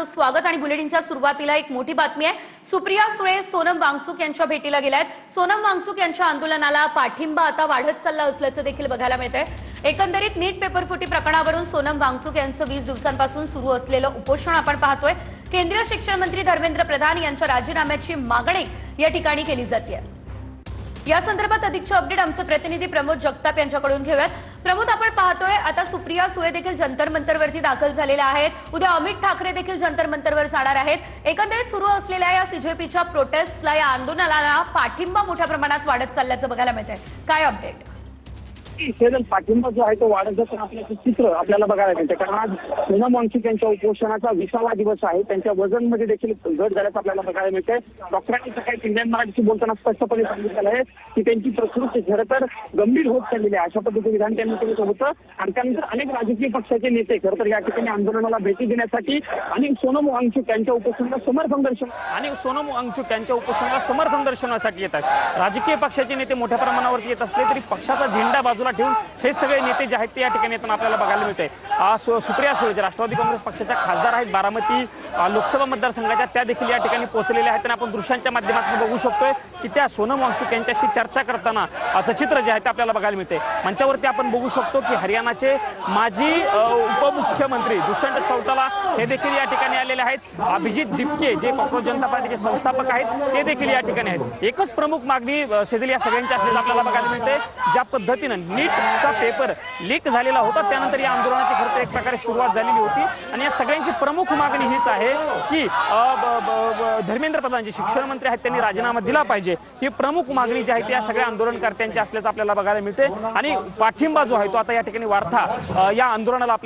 स्वागत आणि बुलेटिनच्या सुरुवातीला एक मोठी बातमी आहे। सुप्रिया सुळे सोनम वांगचुक यांच्या भेटीला गेल्यात। सोनम वांगचुक यांच्या आंदोलनाला पाठिंबा आता वाढत चालला असल्याचं देखील बघायला मिळतंय। एकंदरीत नीट पेपर फुटी प्रकरणावरून सोनम वांगचुक यांचं 20 दिवसांपासून सुरू असलेलं उपोषण आपण पाहतोय। केंद्रीय शिक्षण मंत्री धर्मेंद्र प्रधान यांच्या राजीनाम्याची मागणी या ठिकाणी केली जाते। या संदर्भात अधिकचे अपडेट आमचे प्रतिनिधी प्रमोद जगताप यांच्याकडून घेऊयात। प्रमोद, आपण पाहतोय आता सुप्रिया सुळे देखील जंतर मंतरवरती दाखल झालेल्या आहेत। उद्या अमित ठाकरे देखील जंतर मंतरवर जाणार आहेत। एकंदरीत सुरू असलेल्या या सीजेपीच्या प्रोटेस्टला, या आंदोलनाला पाठिंबा मोठ्या प्रमाणात वाढत चालल्याचं बघायला मिळतंय। काय अपडेट? पाठिंबा जो आहे तो वाढत जाताना आपल्याचं चित्र आपल्याला बघायला मिळतं। कारण आज सोनम वांगचुक यांच्या उपोषणाचा 20वा दिवस आहे। त्यांच्या वजनमध्ये देखील घट झाल्याचं आपल्याला बघायला मिळतंय। डॉक्टरांनी सकाळी इंडियन मराठीशी बोलताना स्पष्टपणे सांगितलं आहे की त्यांची प्रकृती खरं तर गंभीर होत चाललेली आहे, अशा पद्धतीचे विधान त्यांनी केलं होतं। आणि त्यानंतर अनेक राजकीय पक्षाचे नेते खरं तर या ठिकाणी आंदोलनाला भेटी देण्यासाठी आणि सोनम वांगचुक यांच्या उपोषणाला समर्थन दर्शनासाठी येतात। राजकीय पक्षाचे नेते मोठ्या प्रमाणावरती येत असले तरी पक्षाचा झेंडा बाजूला ठेवून हे सगळे नेते जे आहेत ते या ठिकाणी येताना आपल्याला बघायला मिळते। सुप्रिया सुळे जे राष्ट्रवादी काँग्रेस पक्षाच्या खासदार आहेत, बारामती लोकसभा मतदारसंघाच्या, त्या देखील या ठिकाणी पोहोचलेल्या आहेत। आणि आपण दृश्यांच्या माध्यमातून बघू शकतोय की त्या सोनम वांगचुक यांच्याशी चर्चा करताना चित्र जे आहे ते आपल्याला बघायला मिळते। मंचावरती आपण बघू शकतो की हरियाणाचे माजी उपमुख्यमंत्री दुष्यंत चौटाला हे देखील या ठिकाणी आलेले आहेत। अभिजित दिपके जे कॉंग्रेस जनता पार्टीचे संस्थापक आहेत ते देखील या ठिकाणी आहेत। एकच प्रमुख मागणी सेजल या सगळ्यांची असल्याचं आपल्याला बघायला मिळते। ज्या पद्धतीनं नीटचा पेपर लीक झालेला होता त्यानंतर या आंदोलनाची खरं तर एक प्रकारे सुरुवात झालेली होती। आणि या सगळ्यांची प्रमुख मागणी हीच आहे की धर्मेंद्र प्रधान जे शिक्षण मंत्री आहेत त्यांनी राजीनामा दिला पाहिजे। ही प्रमुख मागणी जी आहे ती या सगळ्या आंदोलनकर्त्यांची असल्याचं आपल्याला बघायला मिळते। आणि पाठिंबा जो आहे तो आता या ठिकाणी वाढता या आंदोलनाला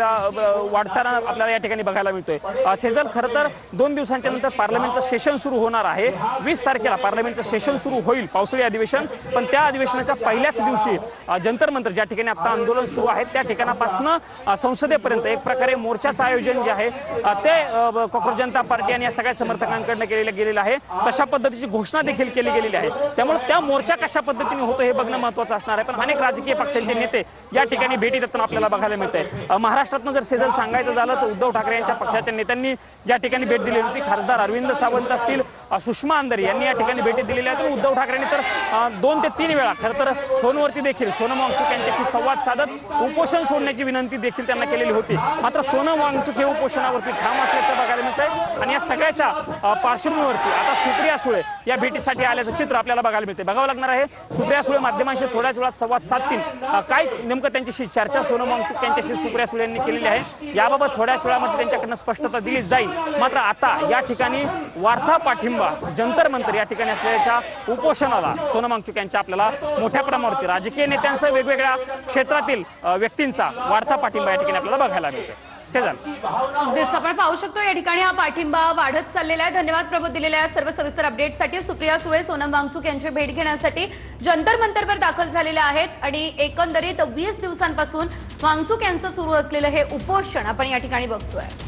वाढताना आपल्याला या ठिकाणी बघायला मिळतोय। सेजल, खरं तर 2 दिवसांच्या नंतर पार्लमेंटचं सेशन सुरू होणार आहे। 20 तारखेला पार्लमेंटचं सेशन सुरू होईल, पावसाळी अधिवेशन। पण त्या अधिवेशनाच्या पहिल्याच दिवशी जंतर मंतर ज्या ठिकाणी आता आंदोलन सुरू आहे त्या ठिकाणापासून संसदेपर्यंत एक प्रकारे मोर्चाचं आयोजन जे आहे ते काँग्रेस जनता पार्टी आणि या सगळ्या समर्थकांकडून गेलेलं आहे। तशा पद्धतीची घोषणा देखील केली गेलेली आहे। त्यामुळे त्या मोर्चा कशा पद्धतीने होतो हे बघणं महत्त्वाचं असणार आहे। पण अनेक राजकीय पक्षांचे नेते या ठिकाणी भेटी देताना आपल्याला बघायला मिळते। महाराष्ट्रातनं जर सेजल सांगायचं झालं तर उद्धव ठाकरे यांच्या पक्षाच्या नेत्यांनी या ठिकाणी भेट दिलेली होती। खासदार अरविंद सावंत असतील, सुषमा अंधारे यांनी या ठिकाणी भेटी दिलेल्या आहेत। उद्धव ठाकरेंनी तर 2 ते 3 वेळा खरं तर फोनवरती देखील सोनम वांगचुक यांच्याशी संवाद साधत उपोषण सोडण्याची विनंती देखील त्यांना केलेली होती। मात्र सोनम वांगचुक हे उपोषणावरती ठाम असल्याचं बघायला मिळतंय। आणि या सगळ्याच्या पार्श्वभूमीवरती आता सुप्रिया सुळे या भेटीसाठी आल्याचं चित्र आपल्याला बघायला मिळते। बघावं लागणार आहे सुप्रिया सुळे माध्यमांशी थोड्याच वेळात संवाद साधतील। काय नेमकं त्यांच्याशी चर्चा सोनम वांगचुक यांच्याशी सुप्रिया सुळे यांनी केलेली आहे याबाबत थोड्याच वेळामध्ये त्यांच्याकडनं स्पष्टता दिली जाईल। मात्र आता या ठिकाणी वाढता पाठिंबा जंतर मंतर या ठिकाणी असलेल्या उपोषणाला सोनम वांगचुक यांच्या आपल्याला मोठ्या प्रमाणावरती राजकीय नेत्यांसह वेगवेगळ्या क्षेत्रातील व्यक्तींचा वाढता पाठिंबा या ठिकाणी आपल्याला बघायला मिळतो। सेजल, अगदीच आपण पाहू शकतो या ठिकाणी हा पाठिंबा वाढत चाललेला आहे। धन्यवाद प्रमोद दिलेल्या सर्व सविस्तर अपडेटसाठी। सुप्रिया सुळे सोनम वांगचुक यांची भेट घेण्यासाठी जंतर मंतरवर दाखल झालेले आहेत। आणि एकंदरीत 20 दिवसांपासून वांगचुक यांचं सुरू असलेलं हे उपोषण आपण या ठिकाणी बघतोय।